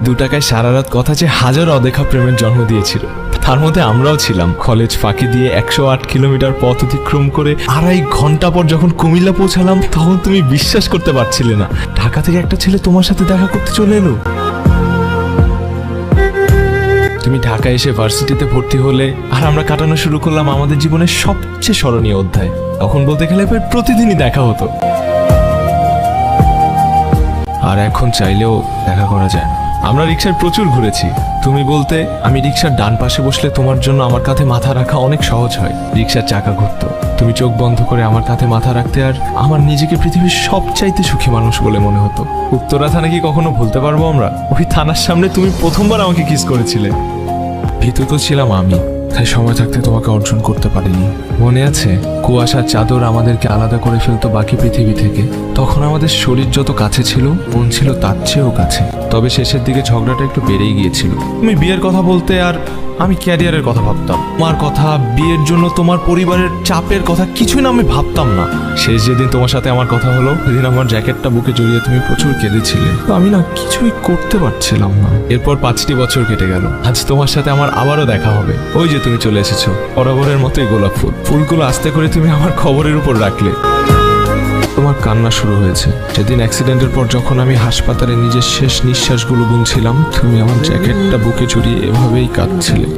2 টাকায় সারা রাত কথা যে হাজার অদেখা প্রেমের জন্ম দিয়েছিল। তার মধ্যে আমরাও ছিলাম। কলেজ ফাঁকি দিয়ে 108 কিলোমিটার পথ অতিক্রম করে 2.5 ঘন্টা পর যখন কুমিল্লা পৌঁছালাম, তখন তুমি বিশ্বাস করতে পারছিলে না ঢাকা থেকে একটা ছেলে তোমার সাথে দেখা করতে চলে এলো। তুমি ঢাকায় এসে ভার্সিটিতে ভর্তি হলে আর আমরা কাটানো শুরু করলাম আমাদের জীবনের সবচেয়ে স্মরণীয় অধ্যায়। তখন বলতে গেলে প্রায় প্রতিদিনই দেখা হতো, আর এখন চাইলেও দেখা করা যায় না। আমরা রিক্সায় প্রচুর ঘুরেছি। তুমি বলতে আমি রিক্সার ডান পাশে বসলে তোমার জন্য আমার কাঁধে মাথা রাখা অনেক সহজ হয়। রিক্সার চাকা ঘুরতো, তুমি চোখ বন্ধ করে আমার কাঁধে মাথা রাখতে, আর আমার নিজেকে পৃথিবীর সবচাইতে সুখী মানুষ বলে মনে হতো। উত্তরা থানা কি কখনো ভুলতে পারবো আমরা? ওই থানার সামনে তুমি প্রথমবার আমাকে কিস করেছিলে। ভীতু তো ছিলাম আমি, তাই সময় থাকতে তোমাকে অর্জন করতে পারিনি। মনে আছে কুয়াশার চাদর আমাদেরকে আলাদা করে ফেলতো বাকি পৃথিবী থেকে? তখন আমাদের শরীর যত কাছে ছিল, মন ছিল তার চেয়েও কাছে। তবে শেষের দিকে ঝগড়াটা একটু বেড়েই গিয়েছিল। তুমি বিয়ের কথা বলতে আর আমি ক্যারিয়ারের কথা ভাবতাম। তোমার কথা, বিয়ের জন্য তোমার পরিবারের চাপের কথা কিছুই না আমি ভাবতাম না। শেষ যেদিন তোমার সাথে আমার কথা হলো, সেদিন আমার জ্যাকেটটা বুকে জড়িয়ে তুমি প্রচুর কেঁদেছিলে। তো আমি না কিছুই করতে পারছিলাম না। এরপর 5টি বছর কেটে গেল। আজ তোমার সাথে আমার আবারও দেখা হবে। ওই যে তুমি চলে এসেছো, বরাবরের মতোই গোলাপ ফুল। ফুলগুলো আস্তে করে তুমি আমার খবরের উপর রাখলে। তোমার কান্না শুরু হয়েছে সেদিন অ্যাক্সিডেন্টের পর, যখন আমি হাসপাতালে নিজের শেষ নিঃশ্বাসগুলো গুনছিলাম। তুমি আমার জ্যাকেটটা বুকে জড়িয়ে এভাবেই কাঁদছিলে।